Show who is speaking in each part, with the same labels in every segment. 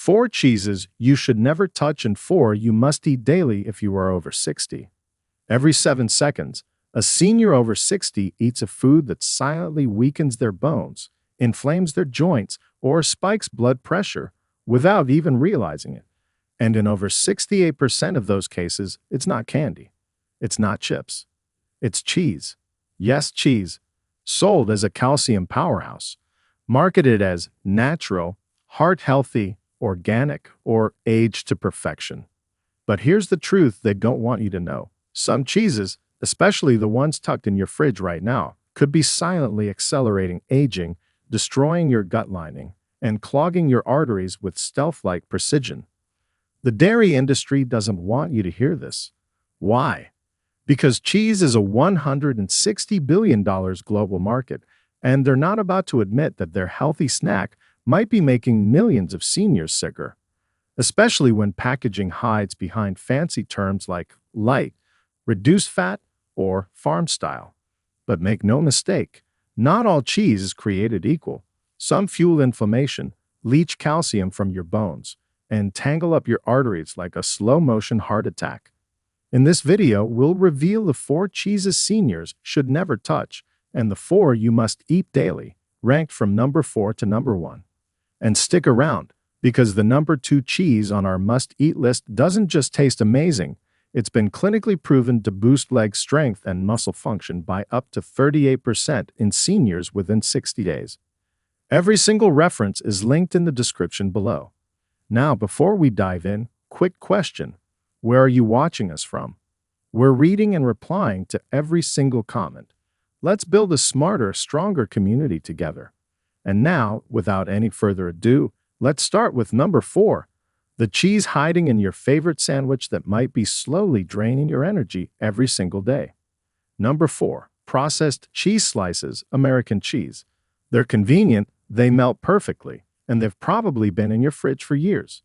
Speaker 1: 4 cheeses you should never touch and 4 you must eat daily if you are over 60. Every 7 seconds, a senior over 60 eats a food that silently weakens their bones, inflames their joints, or spikes blood pressure without even realizing it. And in over 68% of those cases, it's not candy. It's not chips. It's cheese. Yes, cheese. Sold as a calcium powerhouse. Marketed as natural, heart-healthy, organic, or aged to perfection. But here's the truth they don't want you to know. Some cheeses, especially the ones tucked in your fridge right now, could be silently accelerating aging, destroying your gut lining, and clogging your arteries with stealth-like precision. The dairy industry doesn't want you to hear this. Why? Because cheese is a $160 billion global market, and they're not about to admit that their healthy snack might be making millions of seniors sicker, especially when packaging hides behind fancy terms like light, reduced fat, or farm style. But make no mistake, not all cheese is created equal. Some fuel inflammation, leach calcium from your bones, and tangle up your arteries like a slow-motion heart attack. In this video, we'll reveal the 4 cheeses seniors should never touch and the 4 you must eat daily, ranked from number 4 to number 1. And stick around, because the number 2 cheese on our must-eat list doesn't just taste amazing, it's been clinically proven to boost leg strength and muscle function by up to 38% in seniors within 60 days. Every single reference is linked in the description below. Now, before we dive in, quick question. Where are you watching us from? We're reading and replying to every single comment. Let's build a smarter, stronger community together. And now, without any further ado, let's start with number 4. The cheese hiding in your favorite sandwich that might be slowly draining your energy every single day. Number 4. Processed cheese slices, American cheese. They're convenient, they melt perfectly, and they've probably been in your fridge for years.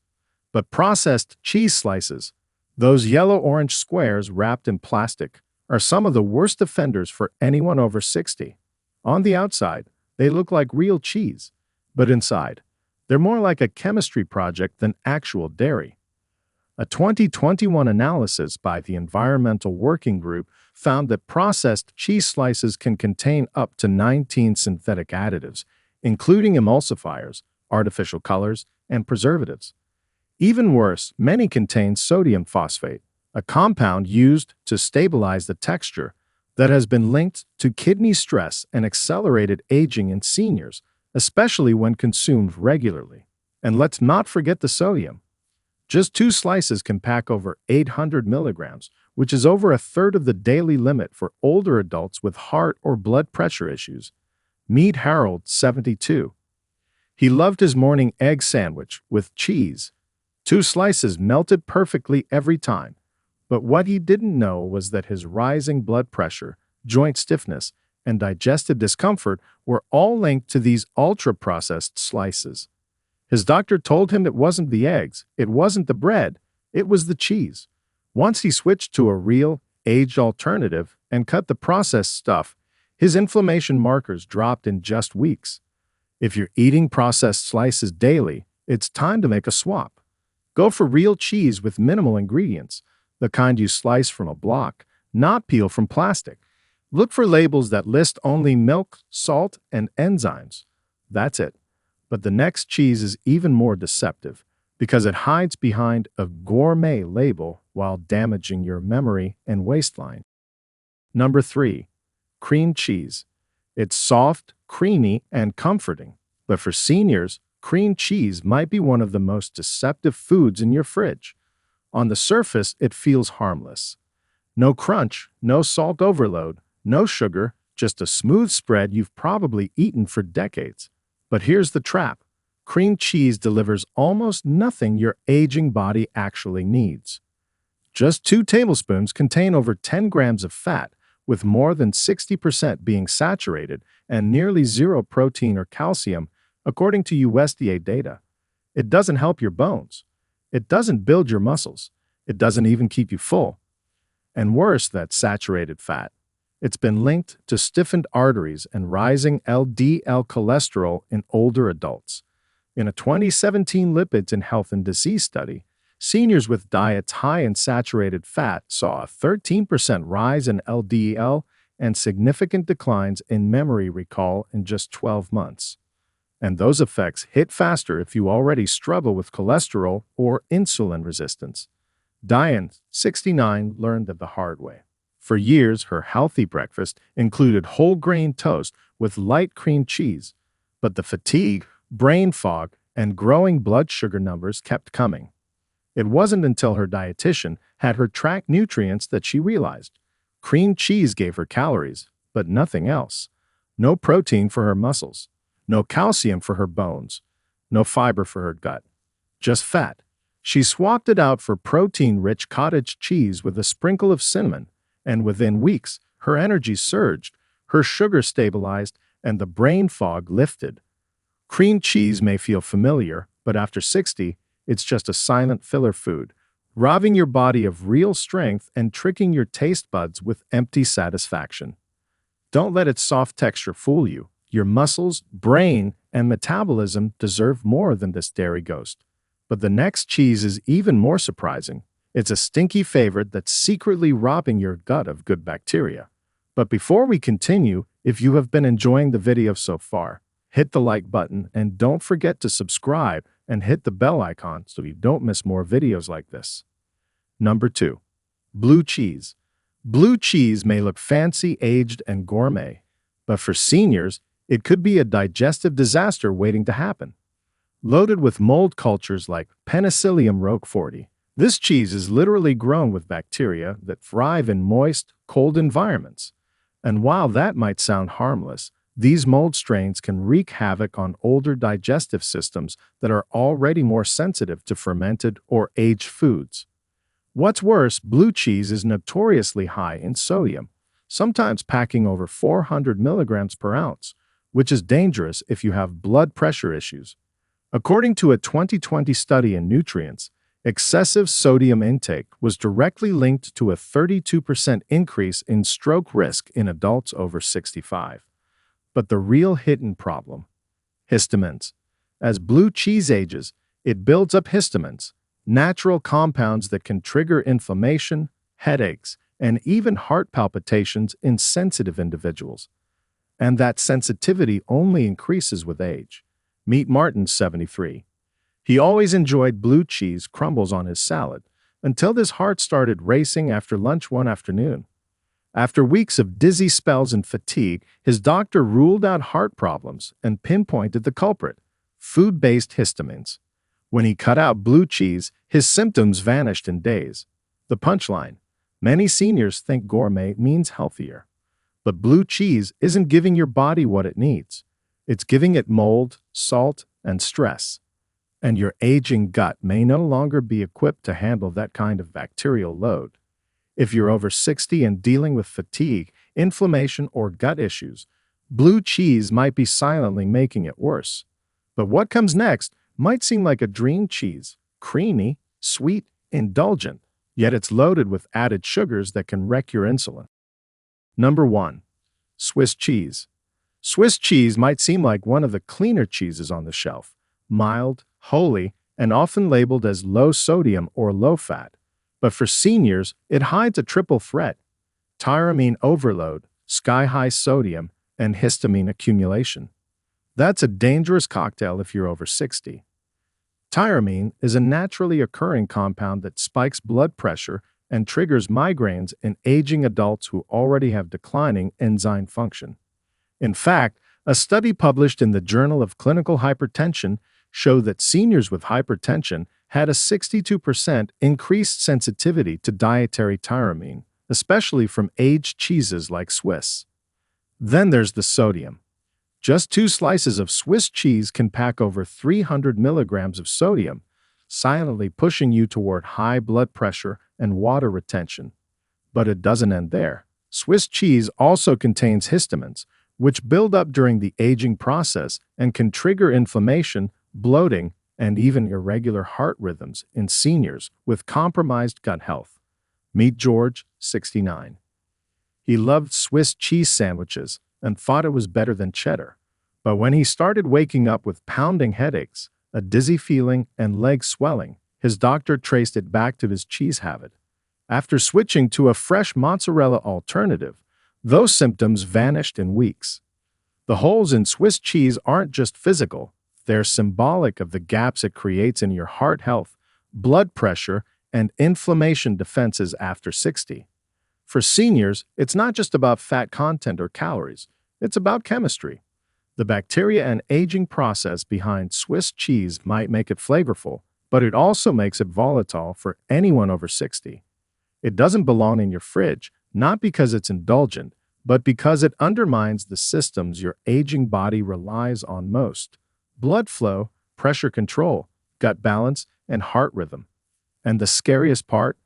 Speaker 1: But processed cheese slices, those yellow-orange squares wrapped in plastic, are some of the worst offenders for anyone over 60. On the outside, they look like real cheese, but inside, they're more like a chemistry project than actual dairy. A 2021 analysis by the Environmental Working Group found that processed cheese slices can contain up to 19 synthetic additives, including emulsifiers, artificial colors, and preservatives. Even worse, many contain sodium phosphate, a compound used to stabilize the texture that has been linked to kidney stress and accelerated aging in seniors, especially when consumed regularly. And let's not forget the sodium. Just 2 slices can pack over 800 milligrams, which is over a third of the daily limit for older adults with heart or blood pressure issues. Meet Harold, 72. He loved his morning egg sandwich with cheese. 2 slices melted perfectly every time. But what he didn't know was that his rising blood pressure, joint stiffness, and digestive discomfort were all linked to these ultra-processed slices. His doctor told him it wasn't the eggs, it wasn't the bread, it was the cheese. Once he switched to a real, aged alternative and cut the processed stuff, his inflammation markers dropped in just weeks. If you're eating processed slices daily, it's time to make a swap. Go for real cheese with minimal ingredients, the kind you slice from a block, not peel from plastic. Look for labels that list only milk, salt, and enzymes. That's it. But the next cheese is even more deceptive because it hides behind a gourmet label while damaging your memory and waistline. Number 3. Cream cheese. It's soft, creamy, and comforting. But for seniors, cream cheese might be one of the most deceptive foods in your fridge. On the surface, it feels harmless. No crunch, no salt overload, no sugar, just a smooth spread you've probably eaten for decades. But here's the trap. Cream cheese delivers almost nothing your aging body actually needs. Just 2 tablespoons contain over 10 grams of fat, with more than 60% being saturated and nearly 0 protein or calcium, according to USDA data. It doesn't help your bones. It doesn't build your muscles. It doesn't even keep you full. And worse, that saturated fat. It's been linked to stiffened arteries and rising LDL cholesterol in older adults. In a 2017 Lipids in Health and Disease study, seniors with diets high in saturated fat saw a 13% rise in LDL and significant declines in memory recall in just 12 months. And those effects hit faster if you already struggle with cholesterol or insulin resistance. Diane, 69, learned it the hard way. For years, her healthy breakfast included whole grain toast with light cream cheese, but the fatigue, brain fog, and growing blood sugar numbers kept coming. It wasn't until her dietitian had her track nutrients that she realized cream cheese gave her calories, but nothing else. No protein for her muscles, no calcium for her bones, no fiber for her gut, just fat. She swapped it out for protein-rich cottage cheese with a sprinkle of cinnamon, and within weeks, her energy surged, her sugar stabilized, and the brain fog lifted. Cream cheese may feel familiar, but after 60, it's just a silent filler food, robbing your body of real strength and tricking your taste buds with empty satisfaction. Don't let its soft texture fool you. Your muscles, brain, and metabolism deserve more than this dairy ghost. But the next cheese is even more surprising. It's a stinky favorite that's secretly robbing your gut of good bacteria. But before we continue, if you have been enjoying the video so far, hit the like button and don't forget to subscribe and hit the bell icon so you don't miss more videos like this. Number 2. Blue cheese. Blue cheese may look fancy, aged, and gourmet, but for seniors, it could be a digestive disaster waiting to happen. Loaded with mold cultures like Penicillium roqueforti, this cheese is literally grown with bacteria that thrive in moist, cold environments. And while that might sound harmless, these mold strains can wreak havoc on older digestive systems that are already more sensitive to fermented or aged foods. What's worse, blue cheese is notoriously high in sodium, sometimes packing over 400 milligrams per ounce, which is dangerous if you have blood pressure issues. According to a 2020 study in Nutrients, excessive sodium intake was directly linked to a 32% increase in stroke risk in adults over 65. But the real hidden problem: histamines. As blue cheese ages, it builds up histamines, natural compounds that can trigger inflammation, headaches, and even heart palpitations in sensitive individuals. And that sensitivity only increases with age. Meet Martin, 73. He always enjoyed blue cheese crumbles on his salad, until his heart started racing after lunch one afternoon. After weeks of dizzy spells and fatigue, his doctor ruled out heart problems and pinpointed the culprit: food-based histamines. When he cut out blue cheese, his symptoms vanished in days. The punchline: many seniors think gourmet means healthier. But blue cheese isn't giving your body what it needs. It's giving it mold, salt, and stress. And your aging gut may no longer be equipped to handle that kind of bacterial load. If you're over 60 and dealing with fatigue, inflammation, or gut issues, blue cheese might be silently making it worse. But what comes next might seem like a dream cheese: creamy, sweet, indulgent, yet it's loaded with added sugars that can wreck your insulin. Number 1. Swiss cheese. Swiss cheese might seem like one of the cleaner cheeses on the shelf: mild, holy, and often labeled as low sodium or low fat. But for seniors, it hides a triple threat: tyramine overload, sky-high sodium, and histamine accumulation. That's a dangerous cocktail if you're over 60. Tyramine is a naturally occurring compound that spikes blood pressure and triggers migraines in aging adults who already have declining enzyme function. In fact, a study published in the Journal of Clinical Hypertension showed that seniors with hypertension had a 62% increased sensitivity to dietary tyramine, especially from aged cheeses like Swiss. Then there's the sodium. Just 2 slices of Swiss cheese can pack over 300 milligrams of sodium, silently pushing you toward high blood pressure and water retention. But it doesn't end there. Swiss cheese also contains histamines, which build up during the aging process and can trigger inflammation, bloating, and even irregular heart rhythms in seniors with compromised gut health. Meet George, 69. He loved Swiss cheese sandwiches and thought it was better than cheddar. But when he started waking up with pounding headaches, a dizzy feeling, and leg swelling. His doctor traced it back to his cheese habit. After switching to a fresh mozzarella alternative, those symptoms vanished in weeks. The holes in Swiss cheese aren't just physical, they're symbolic of the gaps it creates in your heart health, blood pressure, and inflammation defenses after 60. For seniors, it's not just about fat content or calories, it's about chemistry. The bacteria and aging process behind Swiss cheese might make it flavorful, but it also makes it volatile for anyone over 60. It doesn't belong in your fridge, not because it's indulgent, but because it undermines the systems your aging body relies on most: blood flow, pressure control, gut balance, and heart rhythm. And the scariest part?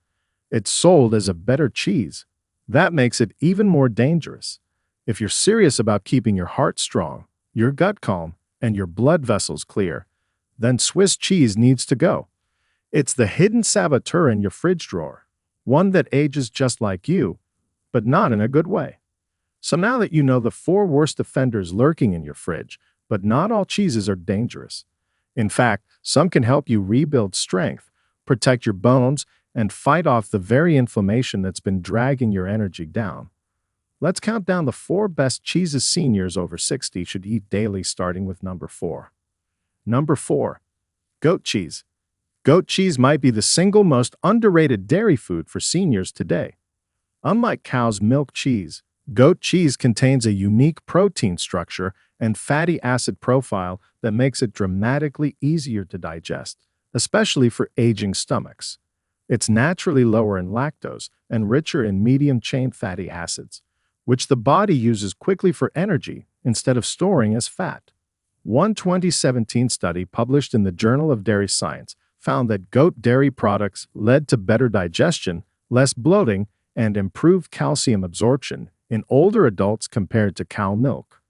Speaker 1: It's sold as a better cheese. That makes it even more dangerous. If you're serious about keeping your heart strong, your gut calm, and your blood vessels clear, then Swiss cheese needs to go. It's the hidden saboteur in your fridge drawer, one that ages just like you, but not in a good way. So now that you know the 4 worst offenders lurking in your fridge, but not all cheeses are dangerous. In fact, some can help you rebuild strength, protect your bones, and fight off the very inflammation that's been dragging your energy down. Let's count down the 4 best cheeses seniors over 60 should eat daily, starting with number 4. Number 4. Goat cheese. Goat cheese might be the single most underrated dairy food for seniors today. Unlike cow's milk cheese, goat cheese contains a unique protein structure and fatty acid profile that makes it dramatically easier to digest, especially for aging stomachs. It's naturally lower in lactose and richer in medium-chain fatty acids, which the body uses quickly for energy instead of storing as fat. One 2017 study published in the Journal of Dairy Science found that goat dairy products led to better digestion, less bloating, and improved calcium absorption in older adults compared to cow milk.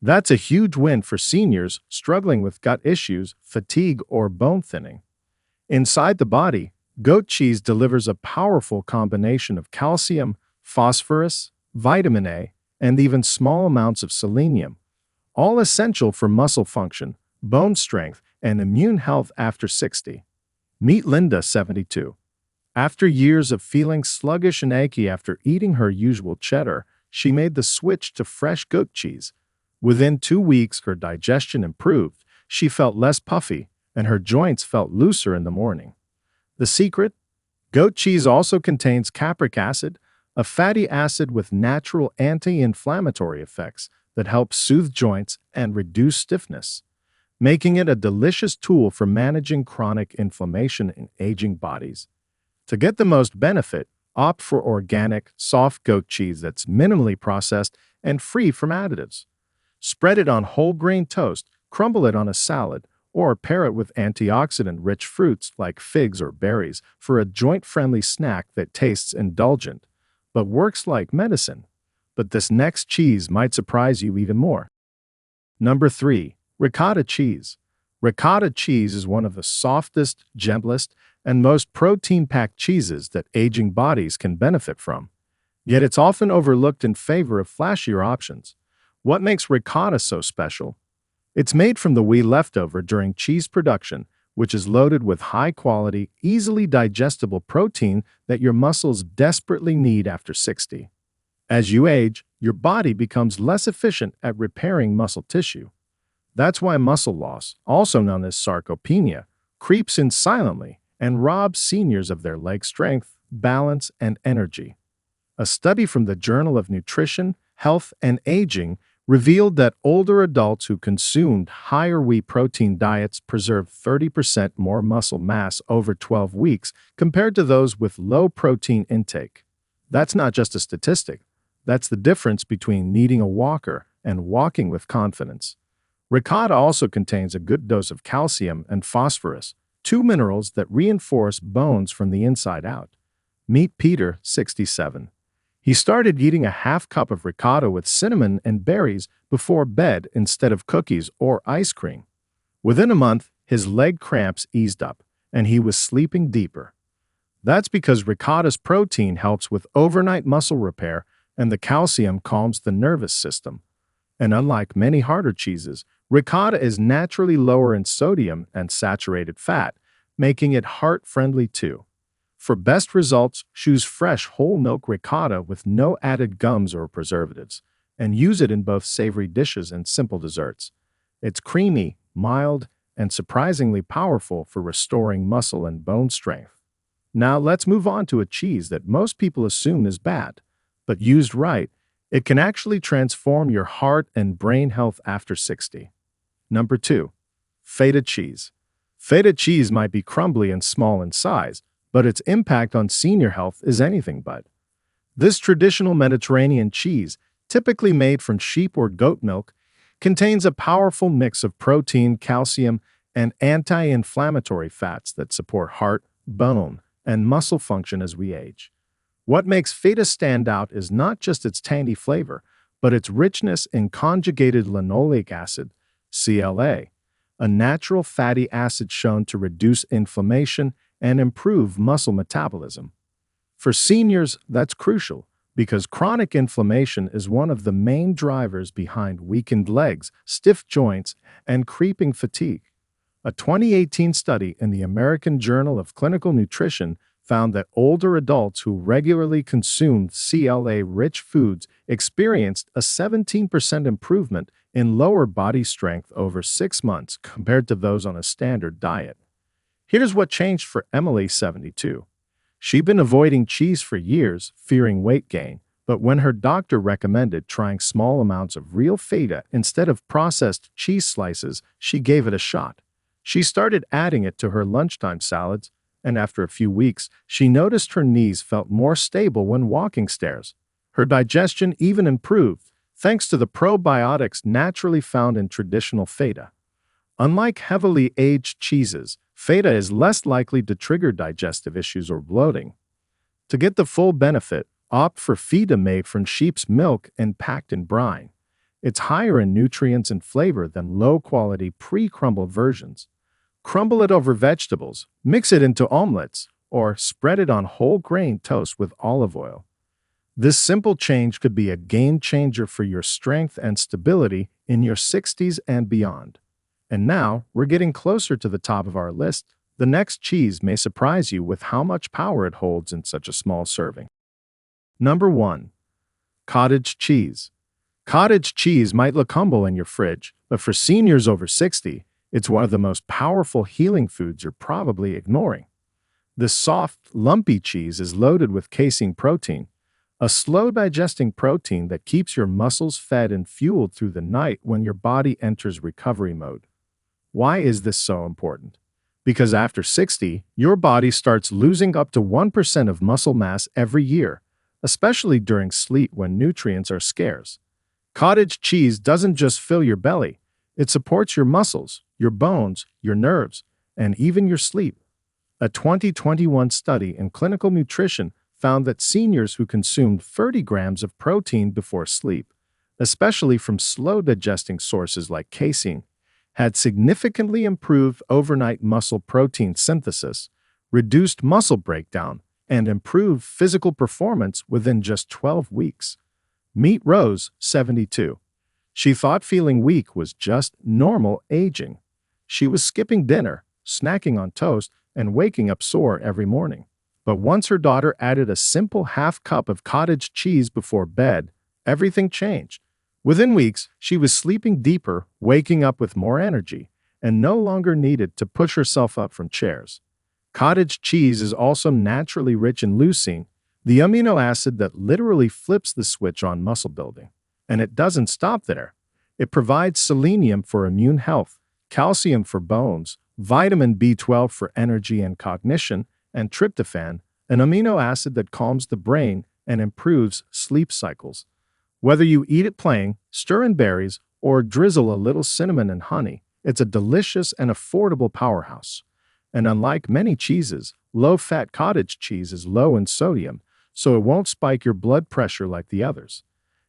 Speaker 1: That's a huge win for seniors struggling with gut issues, fatigue, or bone thinning. Inside the body, goat cheese delivers a powerful combination of calcium, phosphorus, vitamin A, and even small amounts of selenium, all essential for muscle function, bone strength, and immune health after 60. Meet Linda, 72. After years of feeling sluggish and achy after eating her usual cheddar, she made the switch to fresh goat cheese. Within 2 weeks, her digestion improved, she felt less puffy, and her joints felt looser in the morning. The secret? Goat cheese also contains capric acid, a fatty acid with natural anti-inflammatory effects that helps soothe joints and reduce stiffness, making it a delicious tool for managing chronic inflammation in aging bodies. To get the most benefit, opt for organic, soft goat cheese that's minimally processed and free from additives. Spread it on whole grain toast, crumble it on a salad, or pair it with antioxidant-rich fruits like figs or berries for a joint-friendly snack that tastes indulgent, but works like medicine. But this next cheese might surprise you even more. Number 3. Ricotta cheese. Ricotta cheese is one of the softest, gentlest, and most protein-packed cheeses that aging bodies can benefit from. Yet it's often overlooked in favor of flashier options. What makes ricotta so special? It's made from the wheat leftover during cheese production, which is loaded with high-quality, easily digestible protein that your muscles desperately need after 60. As you age, your body becomes less efficient at repairing muscle tissue. That's why muscle loss, also known as sarcopenia, creeps in silently and robs seniors of their leg strength, balance, and energy. A study from the Journal of Nutrition, Health, and Aging revealed that older adults who consumed higher wheat protein diets preserved 30% more muscle mass over 12 weeks compared to those with low protein intake. That's not just a statistic. That's the difference between needing a walker and walking with confidence. Ricotta also contains a good dose of calcium and phosphorus, 2 minerals that reinforce bones from the inside out. Meet Peter, 67. He started eating a half cup of ricotta with cinnamon and berries before bed instead of cookies or ice cream. Within a month, his leg cramps eased up, and he was sleeping deeper. That's because ricotta's protein helps with overnight muscle repair, and the calcium calms the nervous system. And unlike many harder cheeses, Ricotta is naturally lower in sodium and saturated fat, making it heart-friendly too. For best results, choose fresh whole milk ricotta with no added gums or preservatives, and use it in both savory dishes and simple desserts. It's creamy, mild, and surprisingly powerful for restoring muscle and bone strength. Now let's move on to a cheese that most people assume is bad, but used right, it can actually transform your heart and brain health after 60. Number 2. Feta cheese. Feta cheese might be crumbly and small in size, but its impact on senior health is anything but. This traditional Mediterranean cheese, typically made from sheep or goat milk, contains a powerful mix of protein, calcium, and anti-inflammatory fats that support heart, bone, and muscle function as we age. What makes feta stand out is not just its tangy flavor, but its richness in conjugated linoleic acid, CLA, a natural fatty acid shown to reduce inflammation and improve muscle metabolism. For seniors, that's crucial because chronic inflammation is one of the main drivers behind weakened legs, stiff joints, and creeping fatigue. A 2018 study in the American Journal of Clinical Nutrition found that older adults who regularly consumed CLA-rich foods experienced a 17% improvement in lower body strength over 6 months compared to those on a standard diet. Here's what changed for Emily, 72. She'd been avoiding cheese for years, fearing weight gain, but when her doctor recommended trying small amounts of real feta instead of processed cheese slices, she gave it a shot. She started adding it to her lunchtime salads, and after a few weeks, she noticed her knees felt more stable when walking stairs. Her digestion even improved, thanks to the probiotics naturally found in traditional feta. Unlike heavily aged cheeses, feta is less likely to trigger digestive issues or bloating. To get the full benefit, opt for feta made from sheep's milk and packed in brine. It's higher in nutrients and flavor than low-quality pre-crumbled versions. Crumble it over vegetables, mix it into omelets, or spread it on whole grain toast with olive oil. This simple change could be a game changer for your strength and stability in your 60s and beyond. And now, we're getting closer to the top of our list. The next cheese may surprise you with how much power it holds in such a small serving. Number 1. Cottage cheese. Cottage cheese might look humble in your fridge, but for seniors over 60, it's one of the most powerful healing foods you're probably ignoring. This soft, lumpy cheese is loaded with casein protein, a slow-digesting protein that keeps your muscles fed and fueled through the night when your body enters recovery mode. Why is this so important? Because after 60, your body starts losing up to 1% of muscle mass every year, especially during sleep when nutrients are scarce. Cottage cheese doesn't just fill your belly, it supports your muscles, your bones, your nerves, and even your sleep. A 2021 study in clinical nutrition found that seniors who consumed 30 grams of protein before sleep, especially from slow-digesting sources like casein, had significantly improved overnight muscle protein synthesis, reduced muscle breakdown, and improved physical performance within just 12 weeks. Meet Rose, 72. She thought feeling weak was just normal aging. She was skipping dinner, snacking on toast, and waking up sore every morning. But once her daughter added a simple half cup of cottage cheese before bed, everything changed. Within weeks, she was sleeping deeper, waking up with more energy, and no longer needed to push herself up from chairs. Cottage cheese is also naturally rich in leucine, the amino acid that literally flips the switch on muscle building. And it doesn't stop there. It provides selenium for immune health, calcium for bones, vitamin B12 for energy and cognition, and tryptophan, an amino acid that calms the brain and improves sleep cycles. Whether you eat it plain, stir in berries, or drizzle a little cinnamon and honey, it's a delicious and affordable powerhouse. And unlike many cheeses, low-fat cottage cheese is low in sodium, so it won't spike your blood pressure like the others.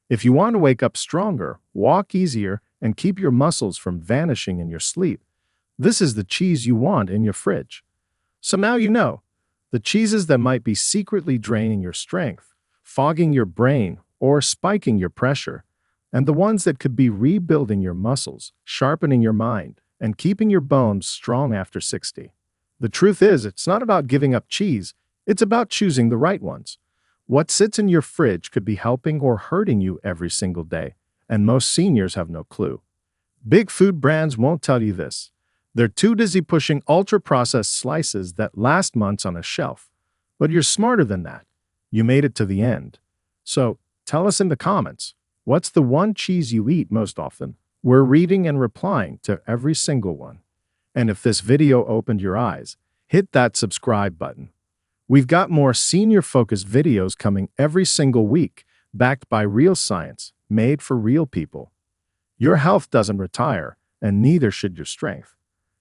Speaker 1: If you want to wake up stronger, walk easier, and keep your muscles from vanishing in your sleep, this is the cheese you want in your fridge. So now you know, the cheeses that might be secretly draining your strength, fogging your brain, or spiking your pressure. and the ones that could be rebuilding your muscles, sharpening your mind, and keeping your bones strong after 60. The truth is, it's not about giving up cheese, it's about choosing the right ones. What sits in your fridge could be helping or hurting you every single day, and most seniors have no clue. Big food brands won't tell you this. They're too busy pushing ultra-processed slices that last months on a shelf. But you're smarter than that. You made it to the end. So, tell us in the comments, what's the one cheese you eat most often? We're reading and replying to every single one. And if this video opened your eyes, hit that subscribe button. We've got more senior-focused videos coming every single week, backed by real science, made for real people. Your health doesn't retire, and neither should your strength.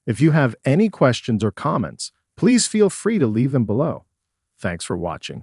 Speaker 1: If you have any questions or comments, please feel free to leave them below. Thanks for watching.